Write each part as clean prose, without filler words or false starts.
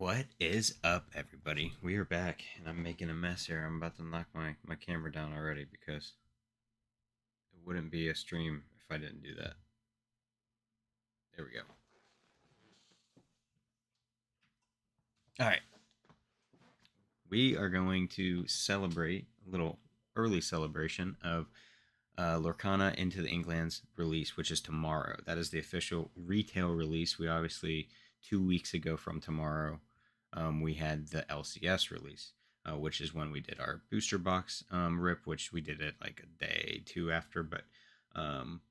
What is up, everybody? We are back, and I'm making a mess here. I'm about to knock my camera down already because it wouldn't be a stream if I didn't do that. There we go. All right. We are going to celebrate a little early celebration of Lorcana into the Inklands release, which is tomorrow. That is the official retail release. We obviously, 2 weeks ago from tomorrow, we had the LCS release, which is when we did our booster box rip, which we did it like a day, two after. But um,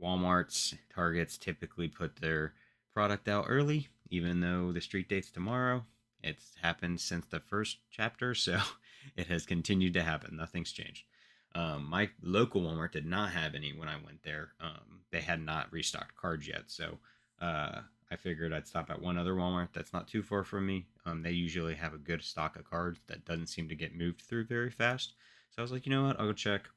Walmart's, Targets typically put their product out early, even though the street date's tomorrow. It's happened since the first chapter, so it has continued to happen. Nothing's changed. My local Walmart did not have any when I went there. They had not restocked cards yet, so I figured I'd stop at one other Walmart that's not too far from me. They usually have a good stock of cards that doesn't seem to get moved through very fast. So I was like, you know what, I'll go check.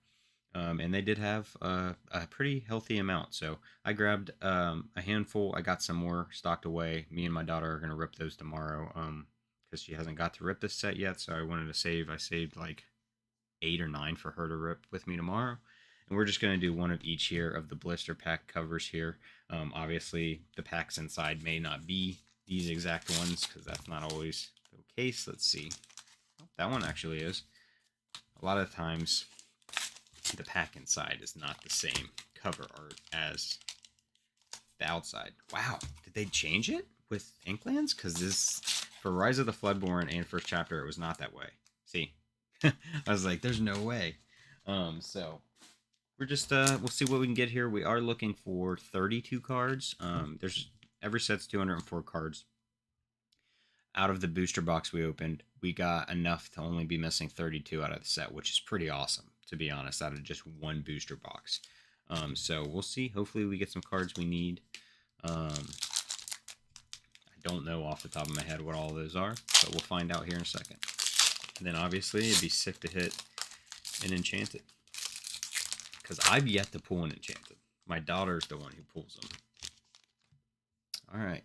And they did have a pretty healthy amount. So I grabbed a handful. I got some more stocked away. Me and my daughter are going to rip those tomorrow because she hasn't got to rip this set yet. So I wanted to save. I saved like 8 or 9 for her to rip with me tomorrow. And we're just going to do one of each here of the blister pack covers here. Obviously, the packs inside may not be these exact ones because that's not always the case. Let's see. Oh, that one actually is. A lot of times the pack inside is not the same cover art as the outside. Wow, did they change it with Inklands? Because this, for Rise of the Floodborn and first chapter, it was not that way. See, I was like, there's no way. So we're just we'll see what we can get here. We are looking for 32 cards. There's every set's 204 cards. Out of the booster box we opened, we got enough to only be missing 32 out of the set, which is pretty awesome, to be honest, out of just one booster box. So we'll see. Hopefully we get some cards we need. I don't know off the top of my head what all of those are, but we'll find out here in a second. And then obviously it'd be sick to hit an Enchanted, because I've yet to pull an Enchanted. My daughter's the one who pulls them. All right.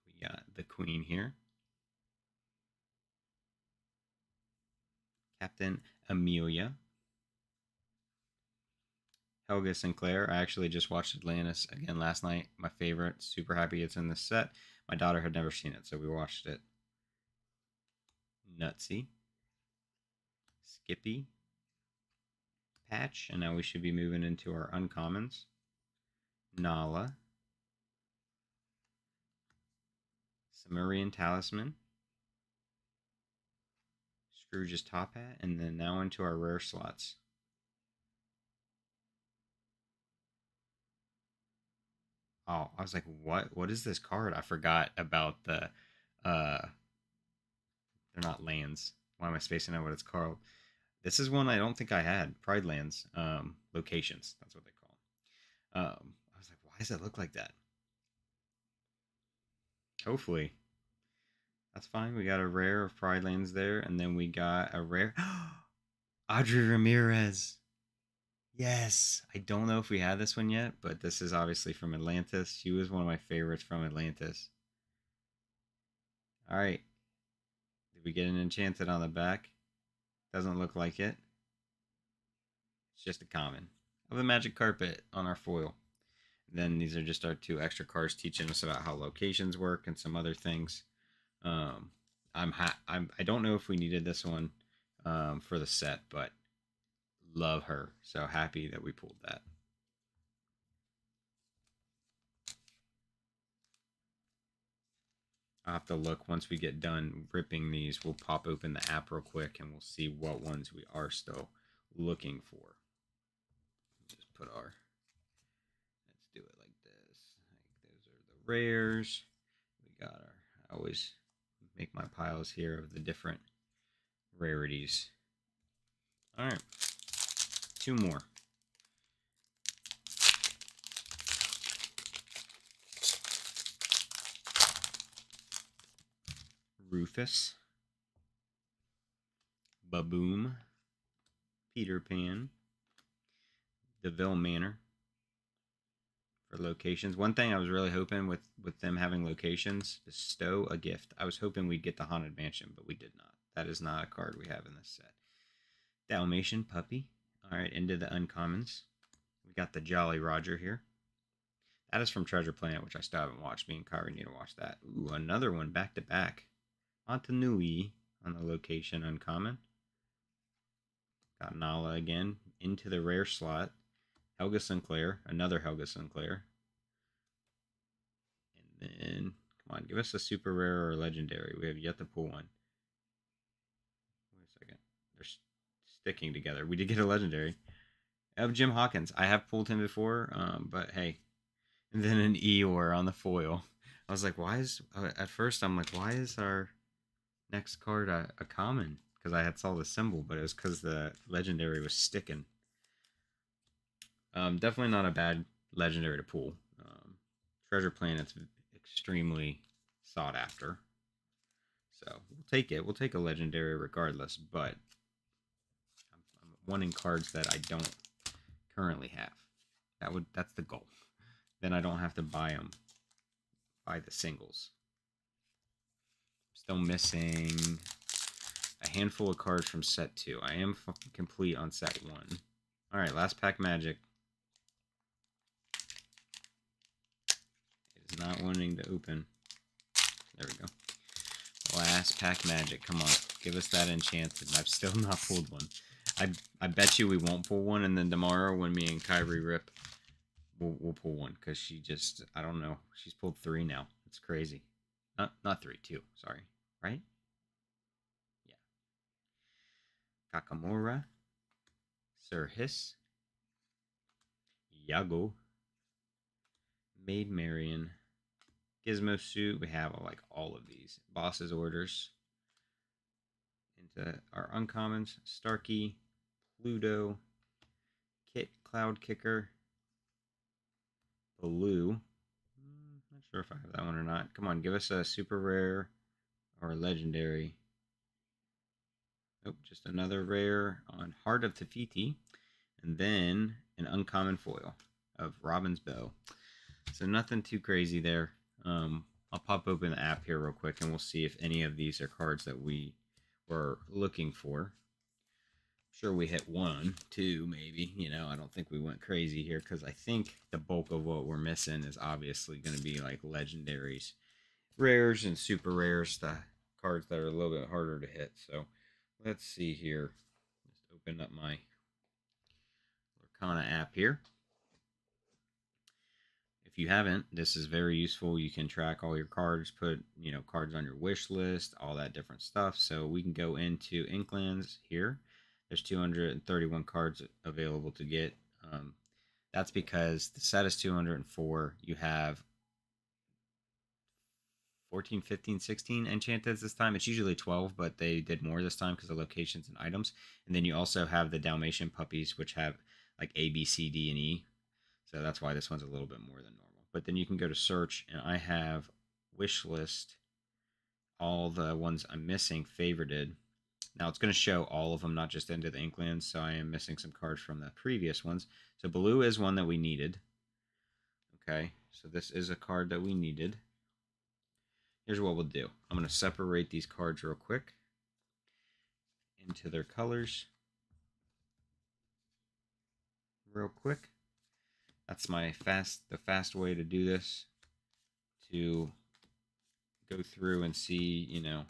We got the Queen here. Captain Amelia. Helga Sinclair. I actually just watched Atlantis again last night. My favorite. Super happy it's in this set. My daughter had never seen it, so we watched it. Nutsy. Skippy. Patch. And now we should be moving into our uncommons. Nala. Sumerian Talisman. Scrooge's Top Hat. And then now into our rare slots. Oh, I was like, what? What is this card? I forgot about the they're not lands. Why am I spacing out what it's called? This is one I don't think I had. Pride Lands, locations. That's what they call them. I was like, why does it look like that? Hopefully, that's fine. We got a rare of Pride Lands there, and then we got a rare Audrey Ramirez. Yes, I don't know if we had this one yet, but this is obviously from Atlantis. She was one of my favorites from Atlantis. All right, did we get an Enchanted on the back? Doesn't look like it. It's just a common of the Magic Carpet on our foil. Then these are just our 2 extra cards teaching us about how locations work and some other things. Um, I don't know if we needed this one for the set, but love her. So happy that we pulled that. I'll have to look once we get done ripping these. We'll pop open the app real quick and we'll see what ones we are still looking for. Just put our, let's do it like this. Like those are the rares. We got our, I always make my piles here of the different rarities. All right, 2 more. Rufus, Baboom, Peter Pan, Deville Manor for locations. One thing I was really hoping with them having locations, bestow a gift. I was hoping we'd get the Haunted Mansion, but we did not. That is not a card we have in this set. Dalmatian Puppy. All right, into the uncommons. We got the Jolly Roger here. That is from Treasure Planet, which I still haven't watched. Me and Kyrie need to watch that. Ooh, another one back to back. Montanui on the location uncommon. Got Nala again into the rare slot. Helga Sinclair, another Helga Sinclair. And then, come on, give us a super rare or a legendary. We have yet to pull one. Wait a second. They're sticking together. We did get a legendary. Of Jim Hawkins. I have pulled him before, but hey. And then an Eeyore on the foil. I was like, why is... At first, I'm like, why is our next card a common? Because I had saw the symbol, but it was because the legendary was sticking. Definitely not a bad legendary to pull. Treasure Planet's extremely sought after. So we'll take it. We'll take a legendary regardless, but I'm wanting cards that I don't currently have. That's the goal. Then I don't have to buy the singles. Still missing a handful of cards from set 2. I am complete on set 1. All right, last pack magic. It is not wanting to open. There we go. Last pack magic. Come on, give us that enchanted. I've still not pulled one. I bet you we won't pull one, and then tomorrow when me and Kyrie rip, we'll pull one because she just, I don't know. She's pulled 3 now. It's crazy. Not 3, 2. Sorry, right? Yeah. Kakamura, Sir Hiss, Yago, Maid Marian, Gizmo Suit. We have like all of these. Boss's Orders. Into our uncommons. Starkey, Pluto, Kit Cloud Kicker, Baloo. Not sure if I have that one or not. Come on, give us a super rare or a legendary. Nope, just another rare on Heart of Tafiti. And then an uncommon foil of Robin's Bow. So nothing too crazy there. I'll pop open the app here real quick and we'll see if any of these are cards that we were looking for. Sure, we hit 1, 2, maybe. You know, I don't think we went crazy here because I think the bulk of what we're missing is obviously going to be like legendaries, rares, and super rares, the cards that are a little bit harder to hit. So let's see here. Just open up my Lorcana app here. If you haven't, this is very useful. You can track all your cards, put, you know, cards on your wish list, all that different stuff. So we can go into Inklands here. There's 231 cards available to get. That's because the set is 204. You have 14, 15, 16 enchanteds this time. It's usually 12, but they did more this time because of locations and items. And then you also have the Dalmatian puppies, which have like A, B, C, D, and E. So that's why this one's a little bit more than normal. But then you can go to search, and I have wish list all the ones I'm missing favorited. Now it's going to show all of them, not just into the Inklands, so I am missing some cards from the previous ones. So Baloo is one that we needed. Okay, so this is a card that we needed. Here's what we'll do. I'm going to separate these cards real quick into their colors. Real quick. That's the fast way to do this, to go through and see, you know,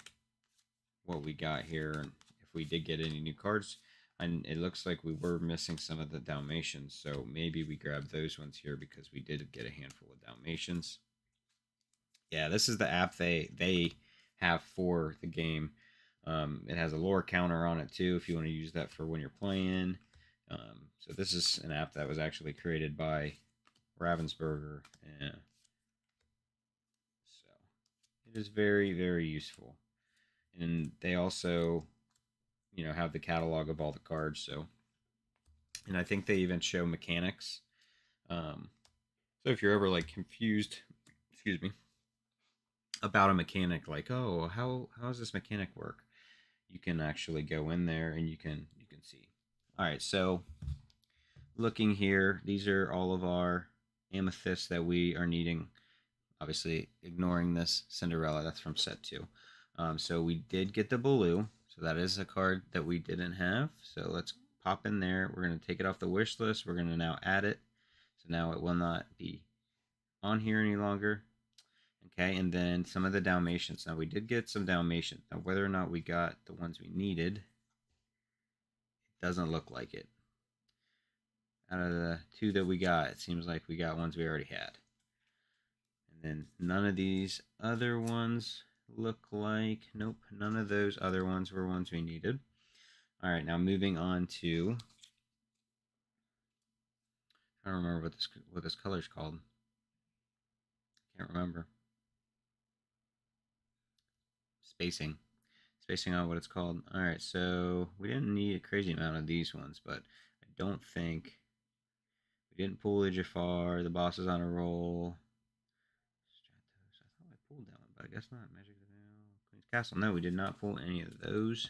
what we got here and if we did get any new cards. And it looks like we were missing some of the Dalmatians, so maybe we grab those ones here because we did get a handful of Dalmatians. Yeah, this is the app they have for the game. It has a lore counter on it too if you want to use that for when you're playing. So this is an app that was actually created by Ravensburger. Yeah. So it is very, very useful. And they also, you know, have the catalog of all the cards. So, and I think they even show mechanics. So if you're ever like confused, excuse me, about a mechanic, like, oh, how does this mechanic work? You can actually go in there and you can see. All right, so looking here, these are all of our amethyst that we are needing. Obviously, ignoring this Cinderella, that's from set 2. So we did get the Baloo, so that is a card that we didn't have. So let's pop in there. We're going to take it off the wish list. We're going to now add it. So now it will not be on here any longer. Okay, and then some of the Dalmatians. Now we did get some Dalmatians. Now whether or not we got the ones we needed, it doesn't look like it. Out of the 2 that we got, it seems like we got ones we already had. And then none of these other ones look like, nope, none of those other ones were ones we needed. All right, now moving on to, I don't remember what this color's called. Can't remember. Spacing on what it's called. All right, so we didn't need a crazy amount of these ones, but I don't think we didn't pull Jafar. The boss is on a roll. Stratos. I thought I pulled that one, but I guess not. Magic of the Veil. Queen's Castle. No, we did not pull any of those.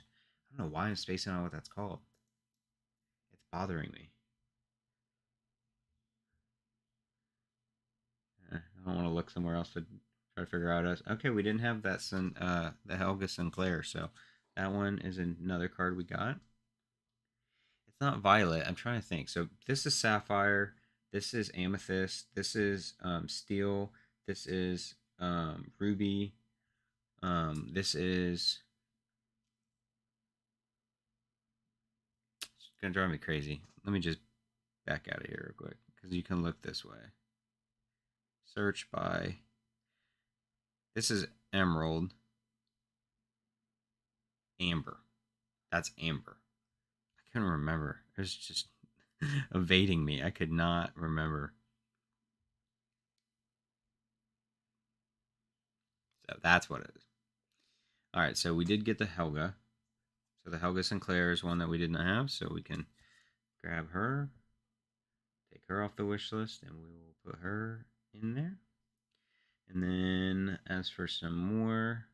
I don't know why I'm spacing on what that's called. It's bothering me. I don't want to look somewhere else to try to figure out us. Okay, we didn't have that the Helga Sinclair, so that one is another card we got. It's not Violet. I'm trying to think. So this is Sapphire. This is Amethyst. This is Steel. This is Ruby. This is. It's gonna drive me crazy. Let me just back out of here real quick because you can look this way. Search by. This is Emerald. Amber. That's Amber. I couldn't remember. It was just evading me. I could not remember. So that's what it is. All right, so we did get the Helga. So the Helga Sinclair is one that we did not have, so we can grab her, take her off the wish list, and we will put her in there. And then as for some more,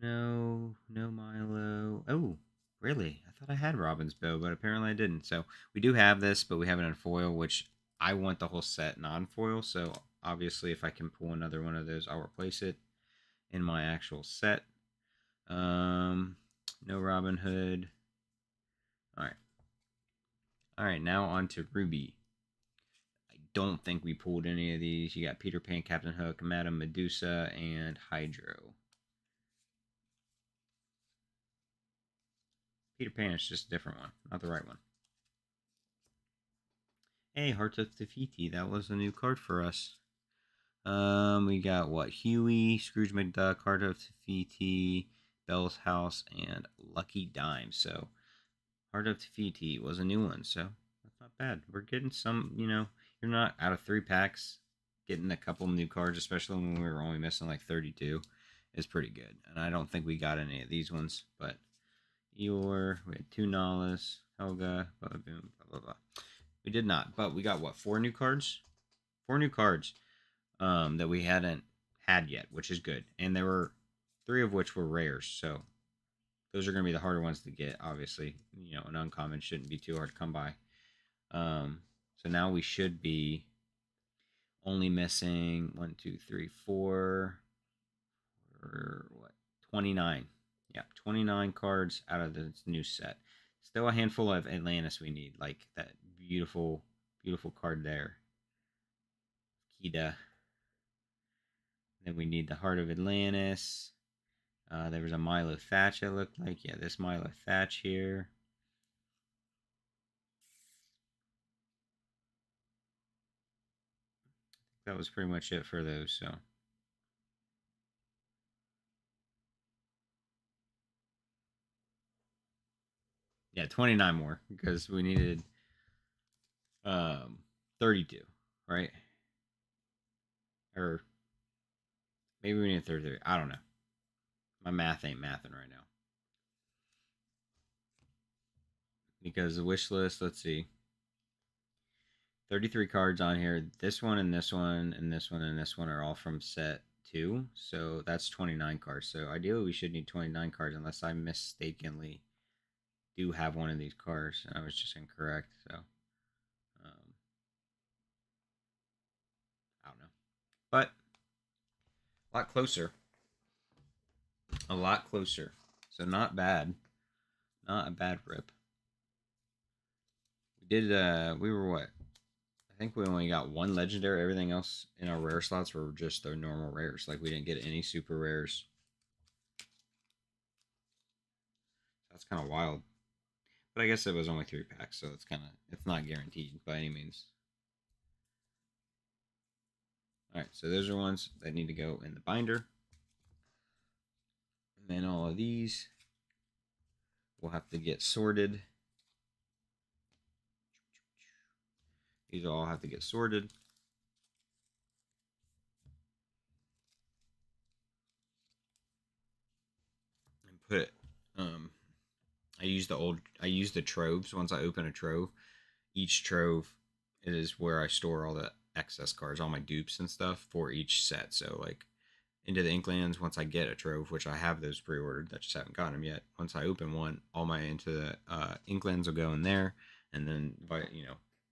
no Milo. Oh, really? I thought I had Robin's Bow, but apparently I didn't. So we do have this, but we have it in foil, which I want the whole set non-foil. So obviously if I can pull another one of those, I'll replace it in my actual set. No Robin Hood. All right. All right, now on to Ruby. I don't think we pulled any of these. You got Peter Pan, Captain Hook, Madame Medusa, and Hydro. Peter Pan is just a different one, not the right one. Hey, Heart of Tafiti. That was a new card for us. We got what? Huey, Scrooge McDuck, Heart of Tafiti, Bell's House, and Lucky Dime. So, Heart of Tafiti was a new one. So, that's not bad. We're getting some, you're not out of 3 packs. Getting a couple new cards, especially when we were only missing like 32, is pretty good. And I don't think we got any of these ones. But, Eeyore, we had 2 Nahlas, Helga, blah, blah, blah, blah. We did not. But we got what? 4 new cards? 4 new cards. That we hadn't had yet, which is good. And there were 3 of which were rares, so those are going to be the harder ones to get, obviously. An uncommon shouldn't be too hard to come by. So now we should be only missing 1, 2, 3, 4, or what? 29. Yeah, 29 cards out of this new set. Still a handful of Atlantis we need, like that beautiful, beautiful card there. Kida. Then we need the Heart of Atlantis. There was a Milo Thatch, it looked like. Yeah, this Milo Thatch here. That was pretty much it for those, so. Yeah, 29 more, because we needed 32, right? Or maybe we need 33. I don't know. My math ain't mathing right now. Because the wish list, let's see. 33 cards on here. This one and this one and this one and this one are all from set 2. So that's 29 cards. So ideally we should need 29 cards unless I mistakenly do have one of these cards and I was just incorrect. So but a lot closer. A lot closer. So not bad. Not a bad rip. We did we were what? I think we only got one legendary. Everything else in our rare slots were just the normal rares. Like we didn't get any super rares. That's kind of wild. But I guess it was only 3 packs, so it's not guaranteed by any means. Alright, so those are ones that need to go in the binder. And then all of these will have to get sorted. These all have to get sorted. And put I use the troves. Once I open a trove, each trove is where I store all the excess cards, all my dupes and stuff for each set. So like into the Inklands, once I get a trove, which I have those pre-ordered, I just haven't gotten them yet. Once I open one, all my into the Inklands will go in there, and then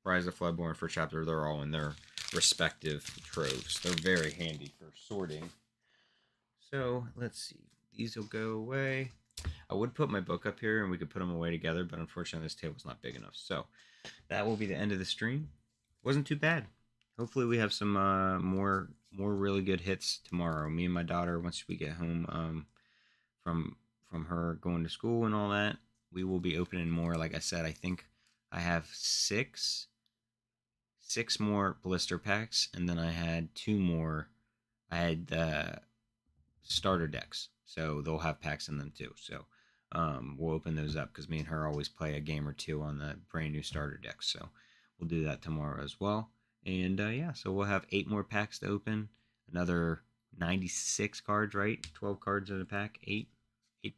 Rise of Floodborn for chapter, they're all in their respective troves. They're very handy for sorting. So let's see, these will go away. I would put my book up here and we could put them away together, but unfortunately this table's not big enough. So that will be the end of the stream. Wasn't too bad. Hopefully we have some more really good hits tomorrow. Me and my daughter, once we get home from her going to school and all that, we will be opening more. Like I said, I think I have six more blister packs, and then I had 2 more. I had starter decks, so they'll have packs in them too. So we'll open those up because me and her always play a game or two on the brand new starter decks. So we'll do that tomorrow as well. And yeah, so we'll have 8 more packs to open. Another 96 cards, right? 12 cards in a pack, 8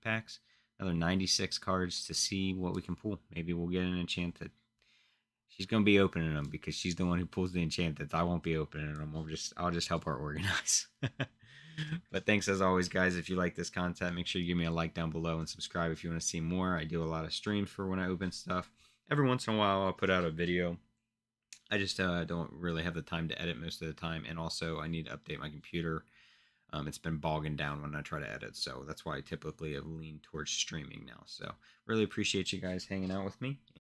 packs. Another 96 cards to see what we can pull. Maybe we'll get an enchanted. She's gonna be opening them because she's the one who pulls the enchanted. I won't be opening them. I'll just help her organize. But thanks as always, guys. If you like this content, make sure you give me a like down below and subscribe if you want to see more. I do a lot of streams for when I open stuff. Every once in a while, I'll put out a video. I just don't really have the time to edit most of the time, and also I need to update my computer. It's been bogging down when I try to edit, so that's why I typically have leaned towards streaming now. So really appreciate you guys hanging out with me.